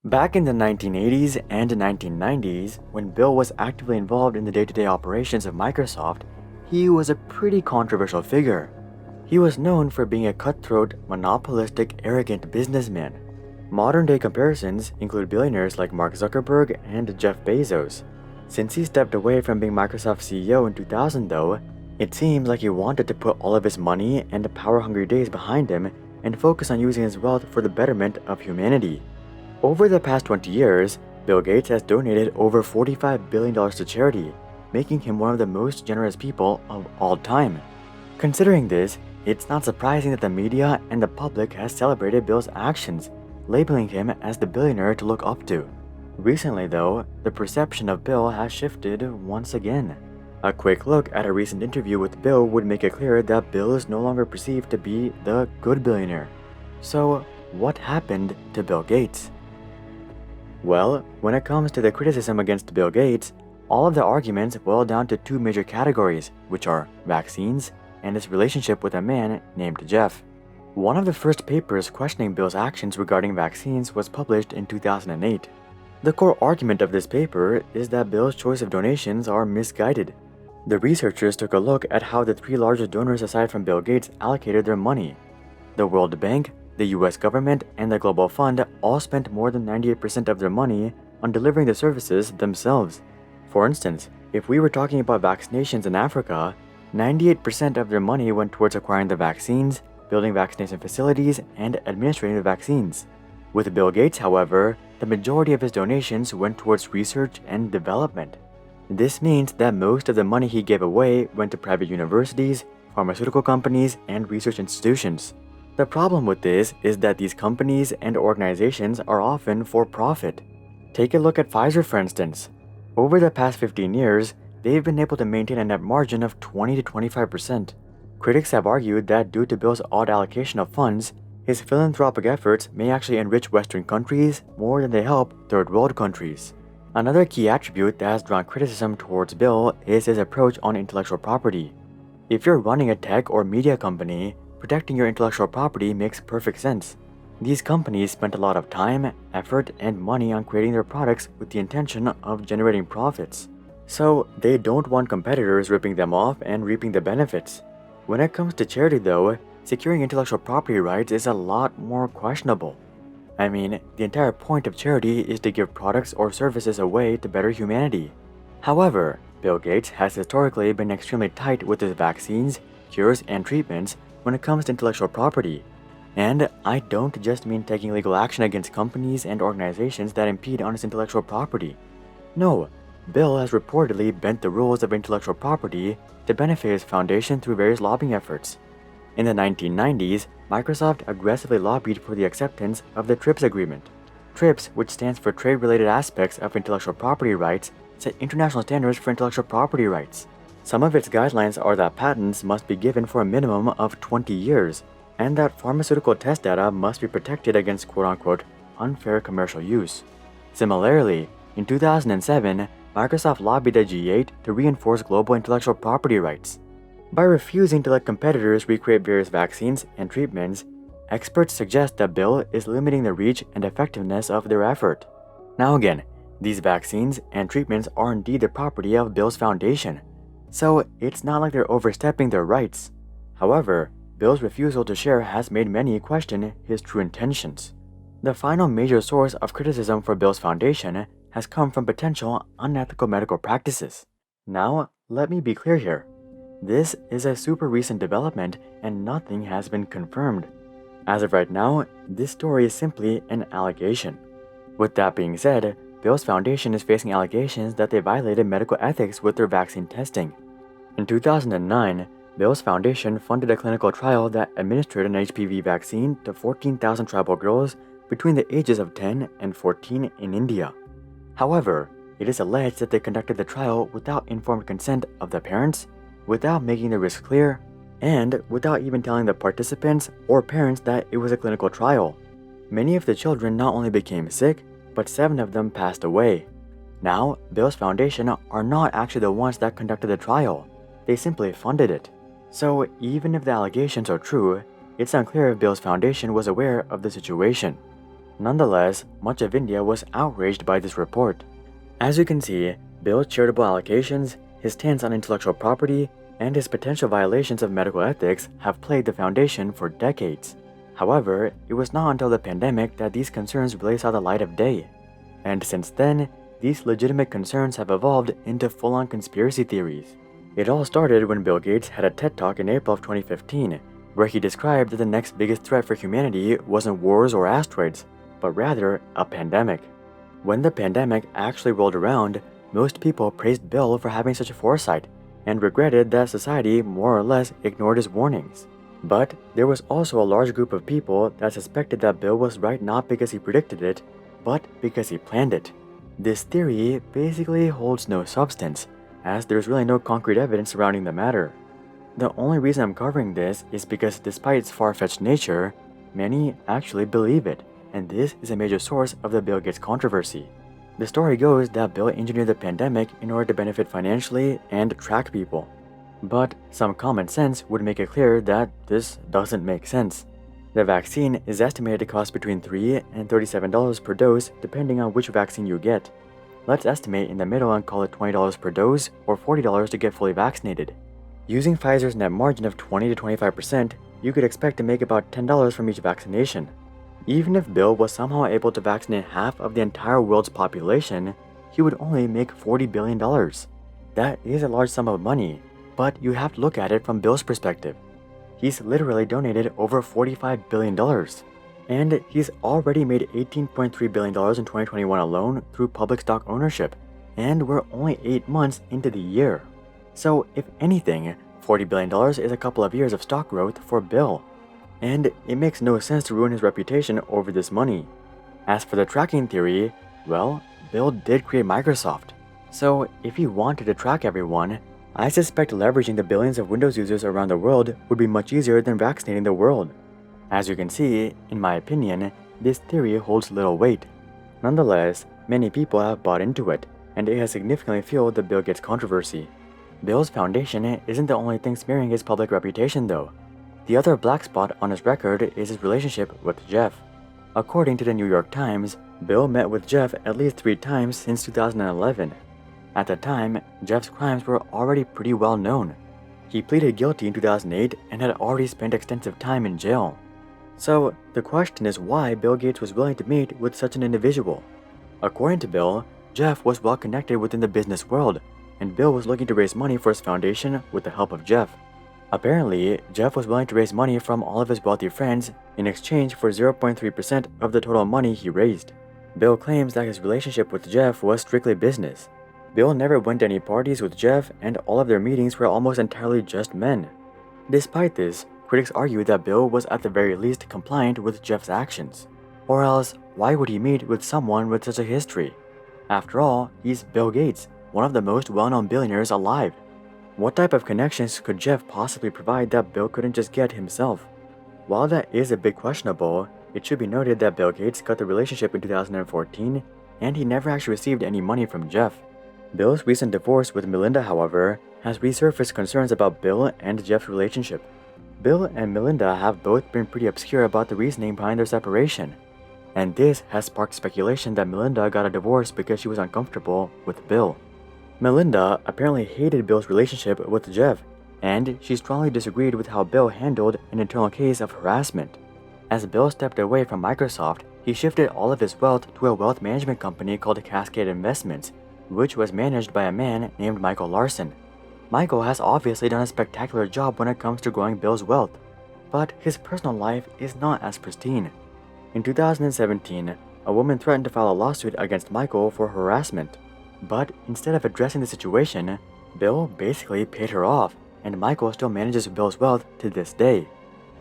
Back in the 1980s and 1990s, when Bill was actively involved in the day-to-day operations of Microsoft, he was a pretty controversial figure. He was known for being a cutthroat, monopolistic, arrogant businessman. Modern-day comparisons include billionaires like Mark Zuckerberg and Jeff Bezos. Since he stepped away from being Microsoft's CEO in 2000 though, it seems like he wanted to put all of his money and power-hungry days behind him and focus on using his wealth for the betterment of humanity. Over the past 20 years, Bill Gates has donated over $45 billion to charity, making him one of the most generous people of all time. Considering this, it's not surprising that the media and the public has celebrated Bill's actions, labeling him as the billionaire to look up to. Recently though, the perception of Bill has shifted once again. A quick look at a recent interview with Bill would make it clear that Bill is no longer perceived to be the good billionaire. So, what happened to Bill Gates? Well, when it comes to the criticism against Bill Gates, all of the arguments boil down to two major categories, which are vaccines and his relationship with a man named Jeff. One of the first papers questioning Bill's actions regarding vaccines was published in 2008. The core argument of this paper is that Bill's choice of donations are misguided. The researchers took a look at how the three largest donors aside from Bill Gates allocated their money. The World Bank, the US government, and the Global Fund all spent more than 98% of their money on delivering the services themselves. For instance, if we were talking about vaccinations in Africa, 98% of their money went towards acquiring the vaccines, building vaccination facilities, and administering the vaccines. With Bill Gates, however, the majority of his donations went towards research and development. This means that most of the money he gave away went to private universities, pharmaceutical companies, and research institutions. The problem with this is that these companies and organizations are often for profit. Take a look at Pfizer, for instance. Over the past 15 years, they've been able to maintain a net margin of 20 to 25%. Critics have argued that due to Bill's odd allocation of funds, his philanthropic efforts may actually enrich Western countries more than they help third world countries. Another key attribute that has drawn criticism towards Bill is his approach on intellectual property. If you're running a tech or media company, protecting your intellectual property makes perfect sense. These companies spent a lot of time, effort, and money on creating their products with the intention of generating profits. So, they don't want competitors ripping them off and reaping the benefits. When it comes to charity though, securing intellectual property rights is a lot more questionable. I mean, the entire point of charity is to give products or services away to better humanity. However, Bill Gates has historically been extremely tight with his vaccines, cures, and treatments when it comes to intellectual property. And I don't just mean taking legal action against companies and organizations that impede on his intellectual property. No, Bill has reportedly bent the rules of intellectual property to benefit his foundation through various lobbying efforts. In the 1990s, Microsoft aggressively lobbied for the acceptance of the TRIPS agreement. TRIPS, which stands for Trade-Related Aspects of Intellectual Property Rights, set international standards for intellectual property rights. Some of its guidelines are that patents must be given for a minimum of 20 years, and that pharmaceutical test data must be protected against quote-unquote unfair commercial use. Similarly, in 2007, Microsoft lobbied the G8 to reinforce global intellectual property rights. By refusing to let competitors recreate various vaccines and treatments, experts suggest that Bill is limiting the reach and effectiveness of their effort. Now again, these vaccines and treatments are indeed the property of Bill's foundation, so it's not like they're overstepping their rights. However, Bill's refusal to share has made many question his true intentions. The final major source of criticism for Bill's foundation has come from potential unethical medical practices. Now, let me be clear here. This is a super recent development and nothing has been confirmed. As of right now, this story is simply an allegation. With that being said, Bill's foundation is facing allegations that they violated medical ethics with their vaccine testing. In 2009, Bill's foundation funded a clinical trial that administered an HPV vaccine to 14,000 tribal girls between the ages of 10 and 14 in India. However, it is alleged that they conducted the trial without informed consent of the parents, without making the risk clear, and without even telling the participants or parents that it was a clinical trial. Many of the children not only became sick, but 7 of them passed away. Now, Bill's foundation are not actually the ones that conducted the trial. They simply funded it. So even if the allegations are true, it's unclear if Bill's foundation was aware of the situation. Nonetheless, much of India was outraged by this report. As you can see, Bill's charitable allocations, his stance on intellectual property, and his potential violations of medical ethics have played the foundation for decades. However, it was not until the pandemic that these concerns really saw the light of day. And since then, these legitimate concerns have evolved into full-on conspiracy theories. It all started when Bill Gates had a TED Talk in April of 2015, where he described that the next biggest threat for humanity wasn't wars or asteroids, but rather a pandemic. When the pandemic actually rolled around, most people praised Bill for having such a foresight and regretted that society more or less ignored his warnings. But there was also a large group of people that suspected that Bill was right not because he predicted it, but because he planned it. This theory basically holds no substance, as there's really no concrete evidence surrounding the matter. The only reason I'm covering this is because despite its far-fetched nature, many actually believe it, and this is a major source of the Bill Gates controversy. The story goes that Bill engineered the pandemic in order to benefit financially and track people. But some common sense would make it clear that this doesn't make sense. The vaccine is estimated to cost between $3 and $37 per dose depending on which vaccine you get. Let's estimate in the middle and call it $20 per dose or $40 to get fully vaccinated. Using Pfizer's net margin of 20 to 25%, you could expect to make about $10 from each vaccination. Even if Bill was somehow able to vaccinate half of the entire world's population, he would only make $40 billion. That is a large sum of money, but you have to look at it from Bill's perspective. He's literally donated over $45 billion. And he's already made $18.3 billion in 2021 alone through public stock ownership, and we're only 8 months into the year. So if anything, $40 billion is a couple of years of stock growth for Bill. And it makes no sense to ruin his reputation over this money. As for the tracking theory, well, Bill did create Microsoft. So if he wanted to track everyone, I suspect leveraging the billions of Windows users around the world would be much easier than vaccinating the world. As you can see, in my opinion, this theory holds little weight. Nonetheless, many people have bought into it, and it has significantly fueled the Bill Gates controversy. Bill's foundation isn't the only thing smearing his public reputation though. The other black spot on his record is his relationship with Jeff. According to the New York Times, Bill met with Jeff at least 3 times since 2011. At the time, Jeff's crimes were already pretty well known. He pleaded guilty in 2008 and had already spent extensive time in jail. So, the question is why Bill Gates was willing to meet with such an individual. According to Bill, Jeff was well connected within the business world, and Bill was looking to raise money for his foundation with the help of Jeff. Apparently, Jeff was willing to raise money from all of his wealthy friends in exchange for 0.3% of the total money he raised. Bill claims that his relationship with Jeff was strictly business. Bill never went to any parties with Jeff, and all of their meetings were almost entirely just men. Despite this, critics argue that Bill was at the very least compliant with Jeff's actions. Or else, why would he meet with someone with such a history? After all, he's Bill Gates, one of the most well-known billionaires alive. What type of connections could Jeff possibly provide that Bill couldn't just get himself? While that is a bit questionable, it should be noted that Bill Gates cut the relationship in 2014, and he never actually received any money from Jeff. Bill's recent divorce with Melinda, however, has resurfaced concerns about Bill and Jeff's relationship. Bill and Melinda have both been pretty obscure about the reasoning behind their separation, and this has sparked speculation that Melinda got a divorce because she was uncomfortable with Bill. Melinda apparently hated Bill's relationship with Jeff, and she strongly disagreed with how Bill handled an internal case of harassment. As Bill stepped away from Microsoft, he shifted all of his wealth to a wealth management company called Cascade Investments, which was managed by a man named Michael Larson. Michael has obviously done a spectacular job when it comes to growing Bill's wealth, but his personal life is not as pristine. In 2017, a woman threatened to file a lawsuit against Michael for harassment. But instead of addressing the situation, Bill basically paid her off, and Michael still manages Bill's wealth to this day.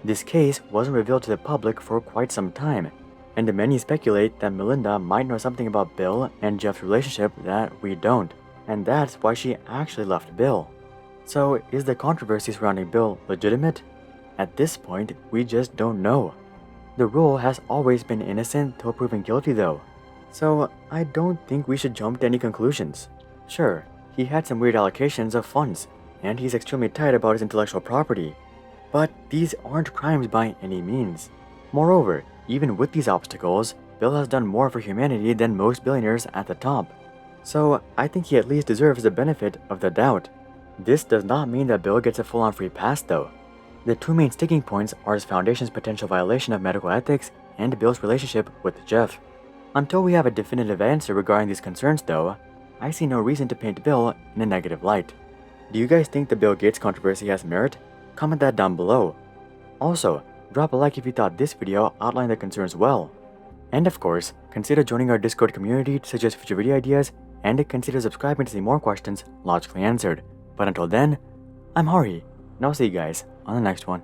This case wasn't revealed to the public for quite some time, and many speculate that Melinda might know something about Bill and Jeff's relationship that we don't, and that's why she actually left Bill. So is the controversy surrounding Bill legitimate? At this point, we just don't know. The rule has always been innocent till proven guilty though. So I don't think we should jump to any conclusions. Sure, he had some weird allocations of funds, and he's extremely tight about his intellectual property. But these aren't crimes by any means. Moreover, even with these obstacles, Bill has done more for humanity than most billionaires at the top. So I think he at least deserves the benefit of the doubt. This does not mean that Bill gets a full-on free pass though. The two main sticking points are his foundation's potential violation of medical ethics and Bill's relationship with Jeff. Until we have a definitive answer regarding these concerns though, I see no reason to paint Bill in a negative light. Do you guys think the Bill Gates controversy has merit? Comment that down below. Also, drop a like if you thought this video outlined the concerns well. And of course, consider joining our Discord community to suggest future video ideas and consider subscribing to see more questions logically answered. But until then, I'm Hari, and I'll see you guys on the next one.